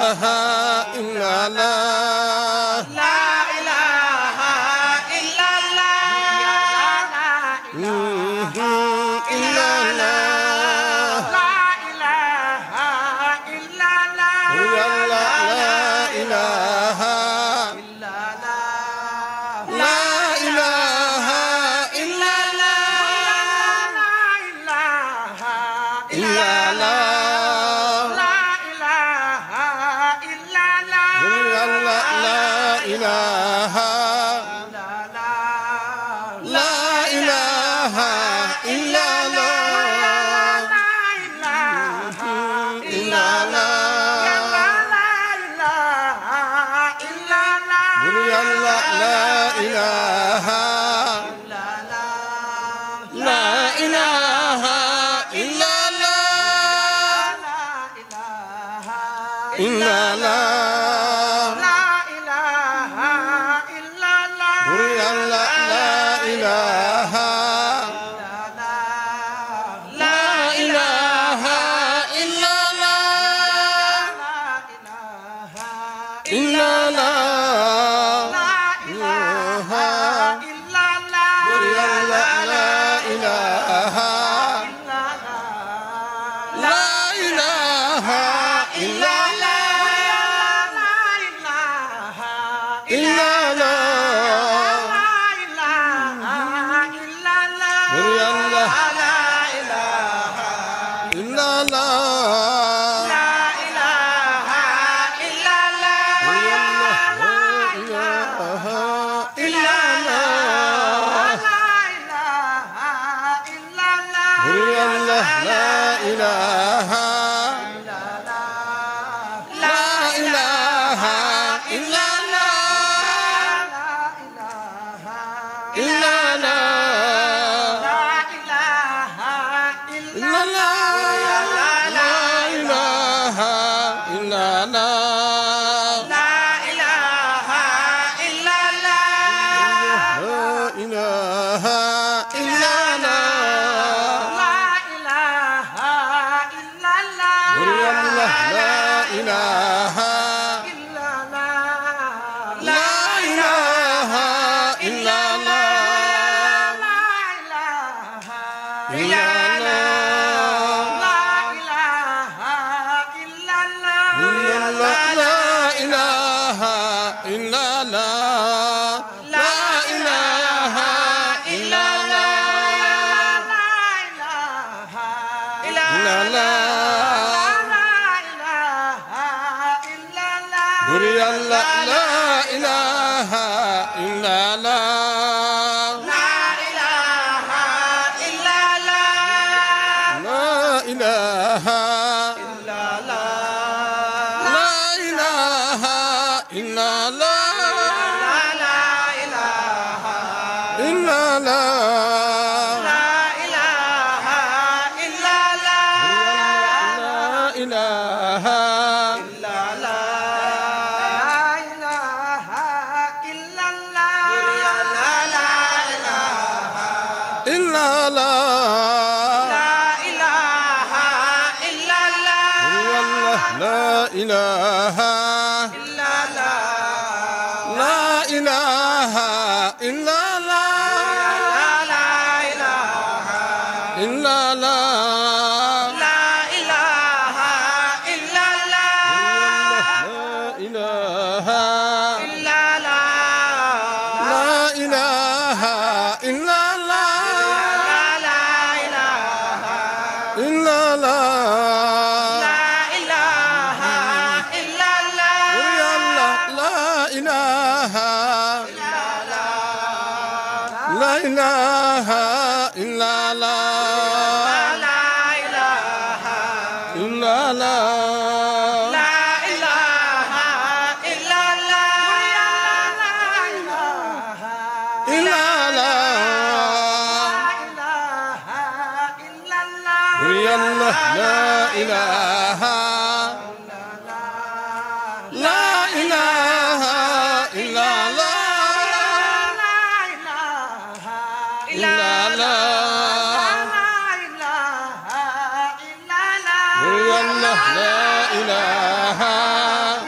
La ilaha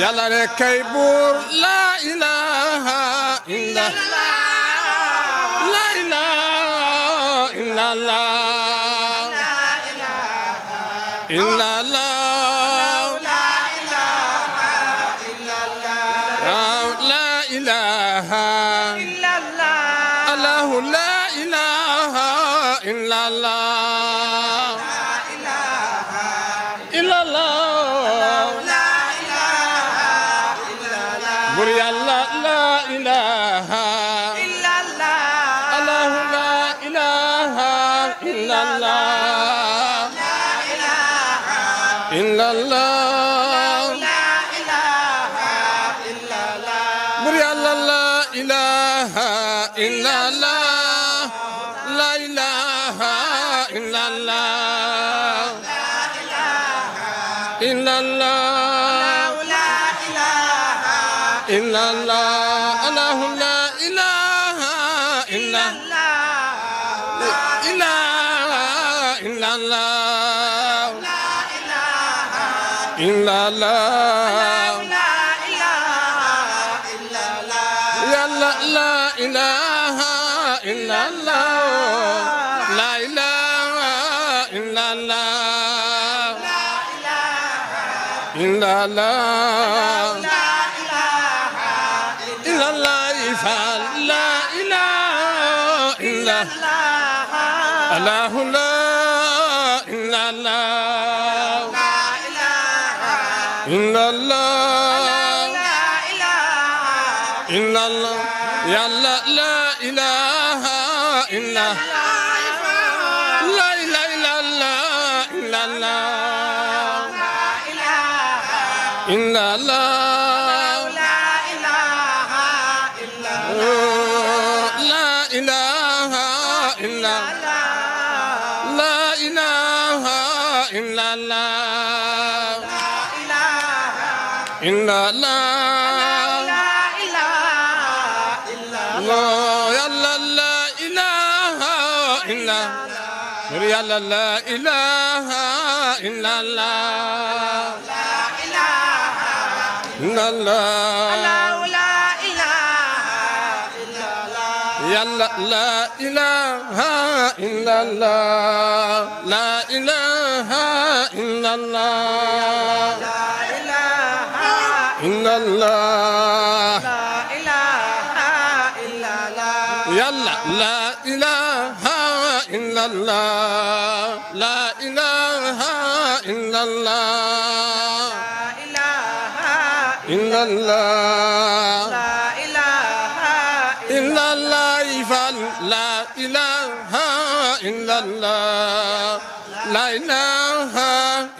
Yàlla rek kay buur la ilaha إلا لا إله إلا الله إلا الله لا إله إلا الله الله لا إله إلا الله إلا الله لا إله إلا الله بري الله لا إله إلا الله الله لا إله إلا الله لا إله إلا الله لا إله إلا الله بري الله لا إله إلا الله لا إله إلا الله إلا الله لا إله إلا الله الله لا إله إلا الله إله إلا الله لا إله إلا الله لا إله إلا الله يا لا إله إلا الله لا إله إلا الله إلا الله لا إله إلا الله فلا إله إلا الله لا إلا الله لا إله إلا الله لا إله إلا الله يا لا إله إلا لا إله إلا الله إلا الله إلا الله لا إله إلا الله لا إله إلا الله لا إله إلا الله لا إله إلا الله لا إله إلا الله يا لا إله إلا يا لا إله إلا الله إلا الله لا إله إلا الله يا لا إله إلا الله لا إله إلا الله لا إله إلا الله لا إله إلا الله يا لا إله إلا الله لا إله إلا الله إلا الله لا إله إلا الله فلا إله إلا الله لا إله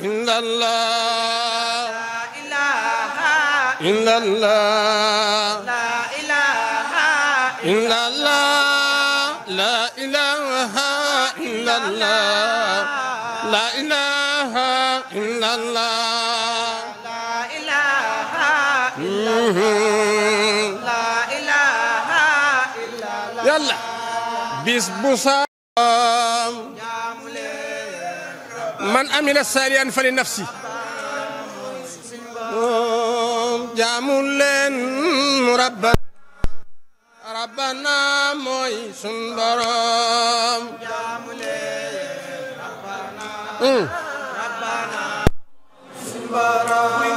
إلا الله إلا الله لا إله إلا الله لا إله إلا الله لا إله إلا الله لا إله إلا الله يلا بس بوسام من عمل ساريا فلنفسه جاملين ربنا موي سنبرام ربنا سنبرام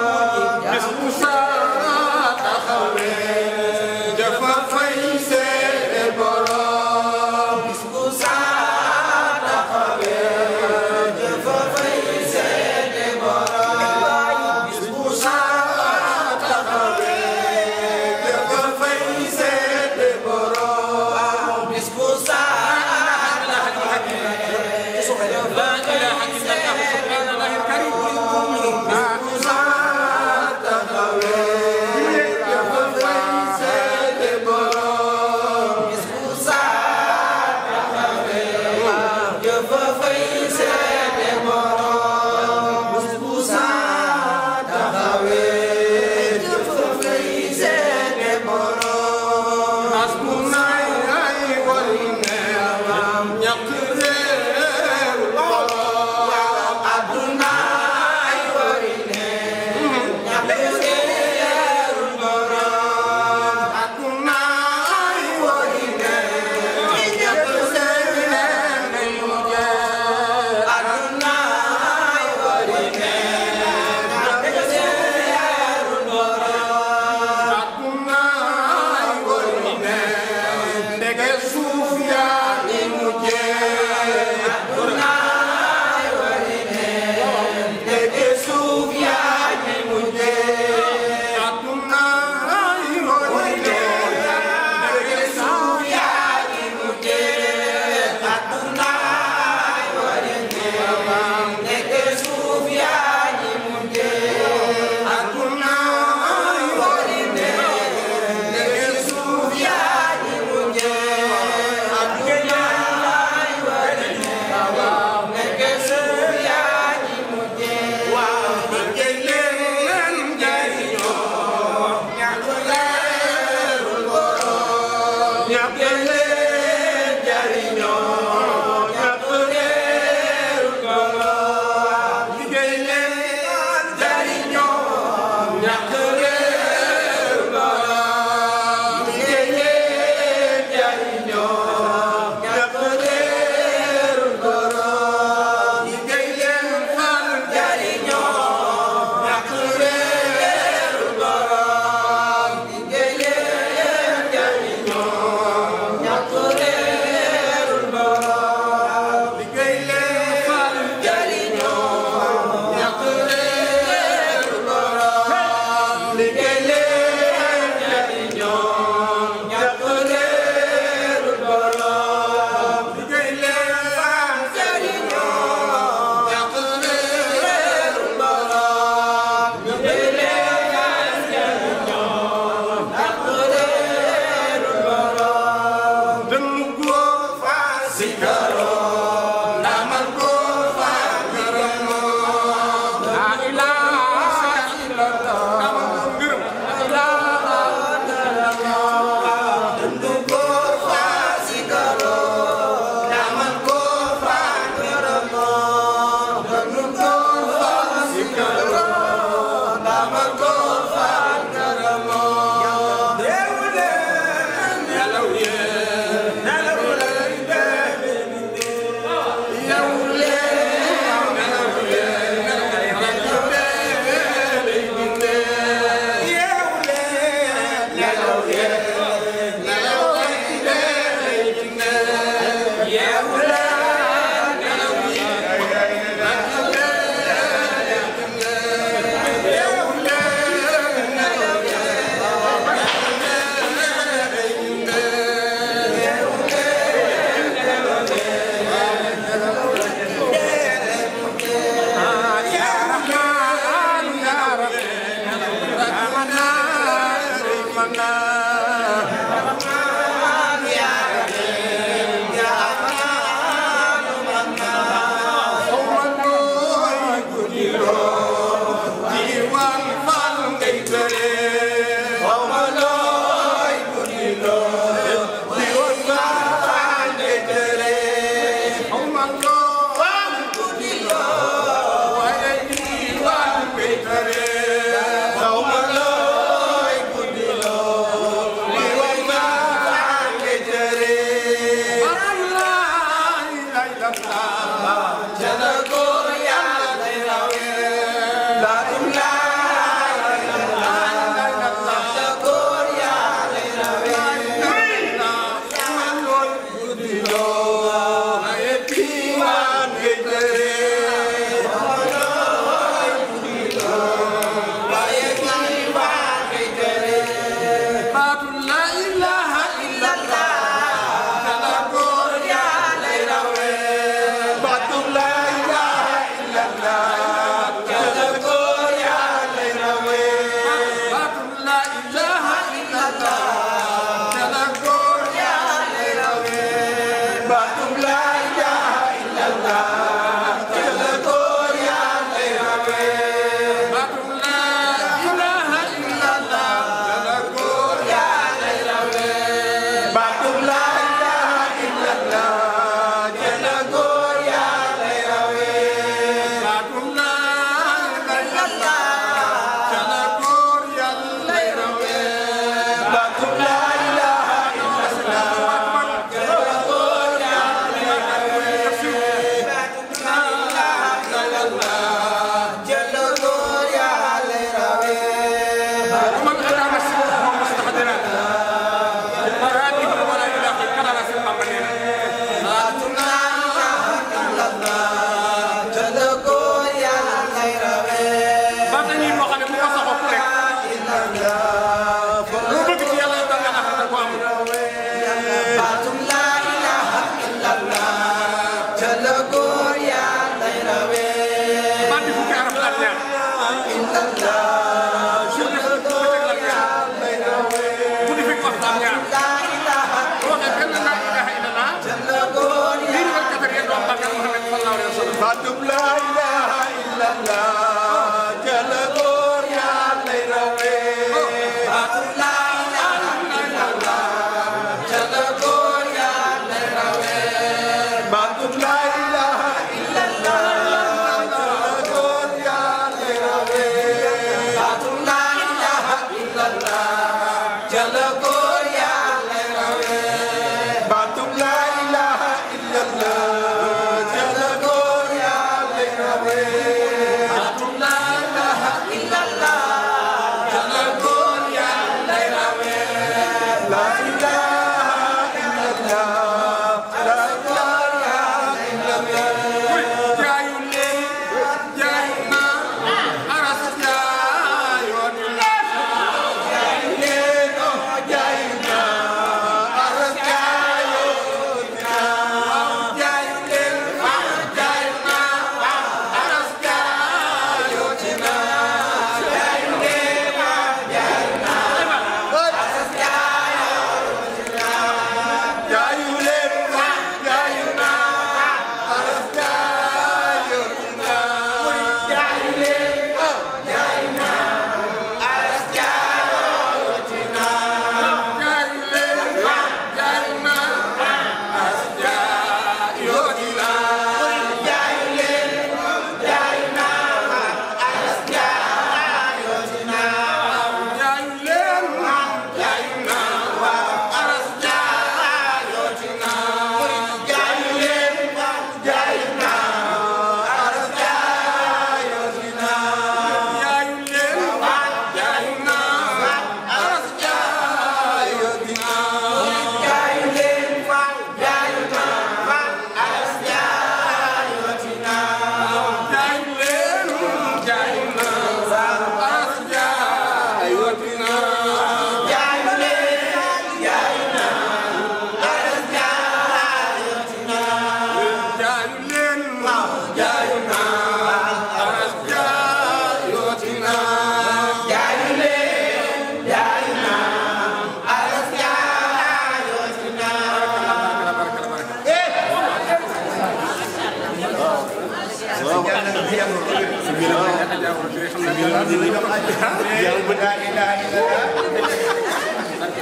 ña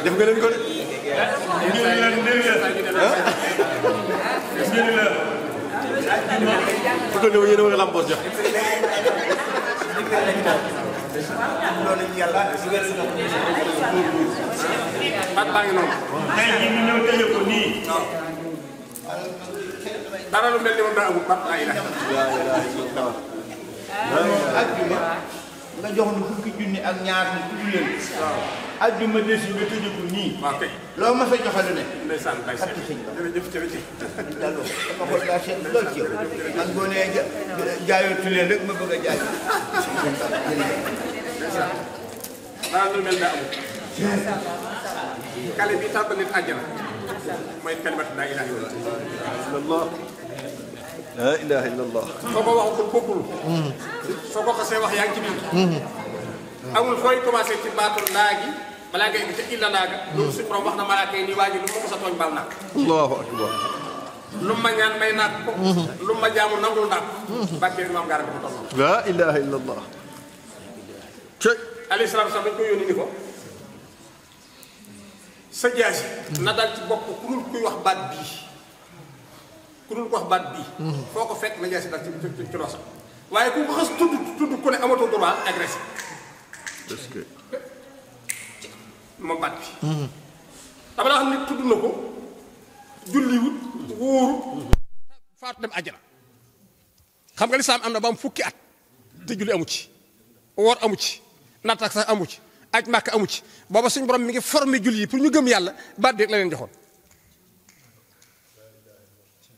def nga leen ko de. fu ko ñëw yéen a war a lampoos jox. baat baa ngi noonu. tey jii ñu ñëw tëjee ko nii. dara lu mel ni moom daa amul baat laa ilaha ajjuma nga jox nu fukki junni ak ñaar ni tudd leen. ajjuma desi nga tëjee ko nii. waaw kay. loo ma fa joxe lu ne. ndeysaan bay seet jërëjëf jërëjëf. Diallo sama xol daa seet lool ci yow. man boo nee jaayootu leen rek ma bëgg a jaay. dara lu mel daa amul. kale bi tàbbal nit àjjana mooy kalimatu laa ilaha illallah. la ilaha illallah. soo ko waxul bokkul. soo ko xasee wax yaa ngi ci biir. amul fooy commencé ci baatu laa gi balaa ngay egg ca illa laa ga. loolu suñu borom wax na malaaka yi nii waa ji lu ma mos a tooñ baal naa ko. allahu akbar. lu ma ñaan may naa ko. lu ma jaamu nangul naa ko. barke bi maam gaara ko toll. la ilaha illallah. alayhi salaatu salaam dañu koy yónni ni ko sa jaasi na dal ci bopp ku dul kuy wax baat bii ku dul ko wax baat bii foo ko fekk na jaasi dal ci loosam waaye ku ko xas tudd ku ne amatoo droit agressé est-ce que moom baat bi dama la xam ne tudd na ko julliwut wóoru faatu dem àjjana xam nga lislaam am na ba am fukki at te julli amu ci woor amu ci nattaak sax amu ci aj màkk amu ci booba suñu borom mi ngi formé julli yi pour ñu gëm yàlla baat bi rek la leen joxoon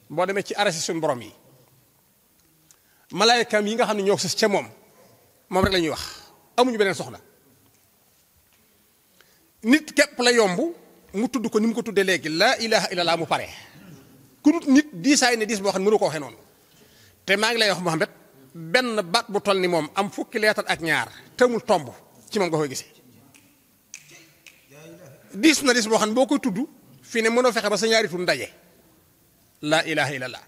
boo demee ci arrêté suñu borom yi malaaykaam yi nga xam ne ñoo sës ca moom rek la ñuy wax amuñu beneen soxla nit képp la yomb mu tudd ko ni mu ko tuddee léegi laa ilaha illallah mu pare ku dut nit diisaay ne diis boo xam ne mënu ko waxee noonu te maa ngi lay wax Muhammad benn baat bu toll ni moom am fukki leetar ak ñaar tëmul tomb ci moom nga koy gisee diis na diis boo xam ne boo koy tudd fii ne mënoo fexe ba sa ñaari tur ndaje laa ilaha illallah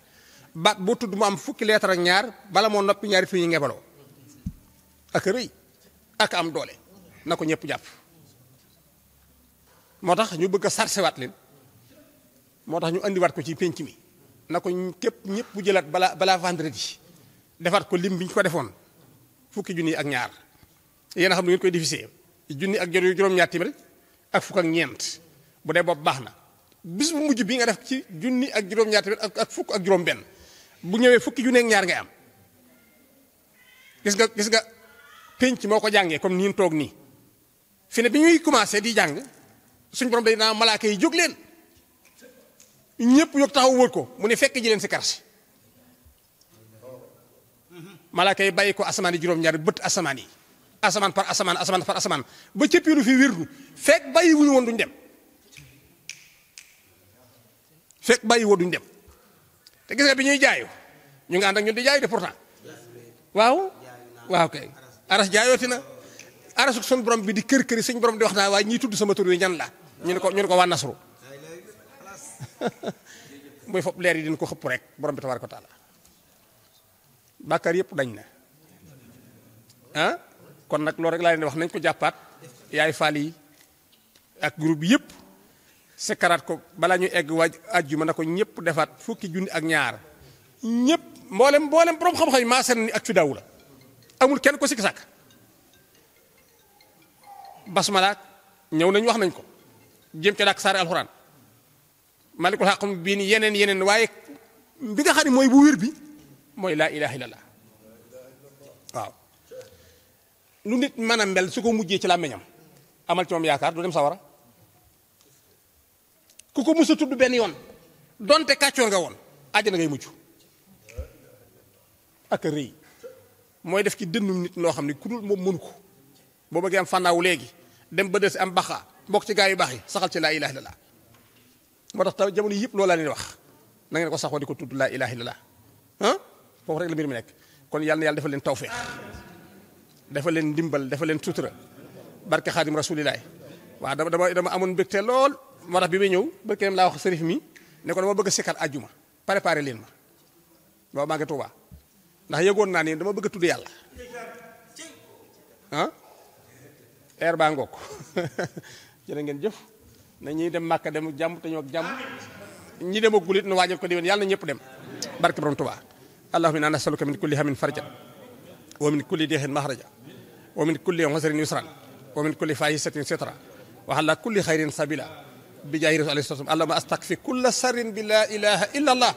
baat boo tudd mu am fukki leetar ak ñaar bala moo noppi ñaari tur yi ngebaloo ak rëy ak am doole na ko ñëpp jàpp moo tax ñu bëgg a sarsewaat leen moo tax ñu andiwaat ko ci pénc mi na ko képp ñëpp bu jëlaat balaa vendredi defaat ko lim bi ñu ko defoon fukki junni ak ñaar yéen a xam ne ngeen koy diffusé junni ak juróom-ñaar téeméer ak fukk ak ñeent bu dee bopp baax na bis bu mujj bi nga def ci junni ak juróom-ñaar téeméer ak fukk ak juróom-benn bu ñëwee fukki junni ak ñaar ngay am gis nga pénc moo ko jàngee comme nii toog nii fi ne bi ñuy commencé di jàng suñu borom day naa malaaka yi jóg leen ñëpp yóg taxaw wër ko mu ne fekk ji leen si karsi malaaka yi bàyyi ko asamaan yi juróom-ñaari bët asamaan yi asamaan par asamaan ba cëppiiru fi wirdu fekk bàyyi wuñu woon duñ dem fekk bàyyi woon duñ dem te gis nga bi ñuy jaayu ñu ngi ànd ak ñun di jaayu de pourtant waaw kay aras jaayooti na arasu suñu borom bi di kër këri suñu borom di wax naa waaye ñiy tudd sama tur wi ñan la ñu ne ko waa nasru muy fopp leer yi dina ko xëpp rek borom bi tabaaraka wa taala bàkkaar yëpp dañ na kon nag loolu rek laa leen wax nañ ko jàppaat yaay faal yi ak groupe yëpp sekkaraat ko balaa ñuy egg waaj àjjuma na ko ñëpp defaat fukki junni ak ñaar ñëpp mboolem borom xam-xam yi maa seen ni ak fi daawu la amul kenn ko sikki sàkk basmalaak ñëw nañ wax nañ ko jëm ca dàkk saari alxuraan malikul xaqam bii ni yeneen waaye bi nga xam ne mooy bu wér bi mooy laa ilaha illallah waaw lu nit mën a mel su ko mujjee ci làmmiñam amal ci moom yaakaar du dem sawara ku ko mës a tudd benn yoon donte kàccoor nga woon àjjana ngay mujj ak rëy mooy def ci dënnu nit loo xam ne ku dul moom mënu ko boo bëggee am fànnaawu léegi dem ba des am baxa bokk ci gaa yu baax yi saxal ci laa ilaha illallah moo tax taw jamono yëpp loolu laa leen wax na ngeen ko saxoo di ko tudd laa ilaha illallah foofu rek la mbir mi nekk kon yàlla na yàlla defal leen tawféex defal leen ndimbal defal leen sutura barke xaadim rasulilaay waaw dama amoon mbégte lool moo tax bi may ñëw barke dem laa wax sërif mi ne ko dama bëgg a sikkar àjjuma préparé leen ma booba maa ngi Tuubaa ndax yëgoon naa ni dama bëgg a tudd yàlla ah air baa ngoog jërë ngeen jëf na ñuy dem Màkka dem jàmm te ñoo ak jàmm ñi dem ak gulit nu waajal ko déwén yàlla na ñëpp dem barke borom Tuubaa allahumma inna nas'aluka min kulli hammin farjan wa min kulli deexin mahraja wa min kulli usrin yusran wa min kulli fahisatin sitra wa ala kulli khairin sabila bi jaahi rasul alayhi salaam allahumma astakfi kulla sarrin bi la ilaha illa allah